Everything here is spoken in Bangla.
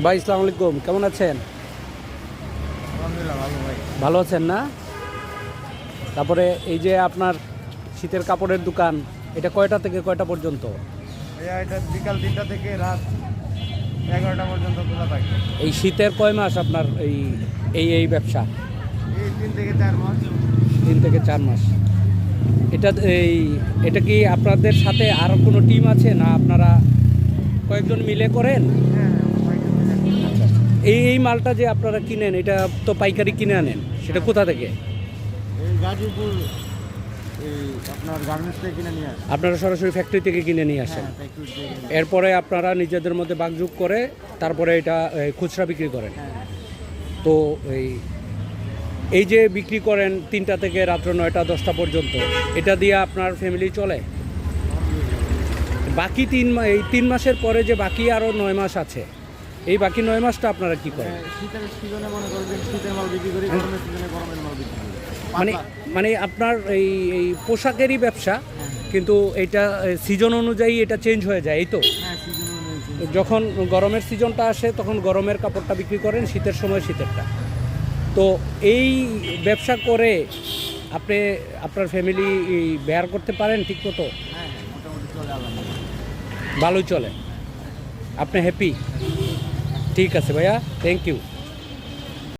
ভাই আসসালামু আলাইকুম, কেমন আছেন? আলহামদুলিল্লাহ ভালো ভাই। ভালো আছেন না? তারপরে এই যে আপনার শীতের কাপড়ের দোকান, এটা কয়টা থেকে কয়টা পর্যন্ত? এটা বিকাল 3টা থেকে রাত 11টা পর্যন্ত খোলা থাকে। এই শীতের কয় মাস আপনার এই এই এই ব্যবসা? এই 3 থেকে 4 মাস। 3 থেকে 4 মাস। এটা এই এটা কি আপনাদের সাথে আর কোনো টিম আছে, না আপনারা কয়েকজন মিলে করেন? হ্যাঁ পাইকারি মিলে। আচ্ছা, এই এই মালটা যে আপনারা কিনেন, এটা তো পাইকারি কিনে আনেন, সেটা কোথা থেকে? এই গাজীপুর এই আপনার গার্মেন্টস থেকে কিনে নিয়ে আসে। আপনারা সরাসরি ফ্যাক্টরি থেকে কিনে নিয়ে আসেন? হ্যাঁ ফ্যাক্টরি থেকে কিনে। এরপরে আপনারা নিজেদের মধ্যে বাগযোগ করে তারপরে এটা খুচরা বিক্রি করেন। হ্যাঁ তো এই যে বিক্রি করেন 3টা থেকে রাত্র 9টা 10টা পর্যন্ত, এটা দিয়ে আপনার ফ্যামিলি চলে? বাকি এই 3 মাসের পরে যে বাকি আরও 9 মাস আছে, এই বাকি 9 মাসটা আপনারা কি করেন? শীতের সিজনে মনে করবেন শীতের মাল বিক্রি করি, গরমের সিজনে গরমের মাল বিক্রি করি। মানে মানে আপনার এই এই পোশাকেরই ব্যবসা, কিন্তু এটা সিজন অনুযায়ী এটা চেঞ্জ হয়ে যায়, এই তো? হ্যাঁ সিজন অনুযায়ী। যখন গরমের সিজনটা আসে তখন গরমের কাপড়টা বিক্রি করেন, শীতের সময় শীতেরটা। তো এই ব্যবসা করে আপনি আপনার ফ্যামিলি বেয়ার করতে পারেন ঠিক মতো? হ্যাঁ মোটামুটি চলে আলহামদুলিল্লাহ। ভালোই চলে? আপনি হ্যাপি? ঠিক আছে ভাইয়া, থ্যাংক ইউ।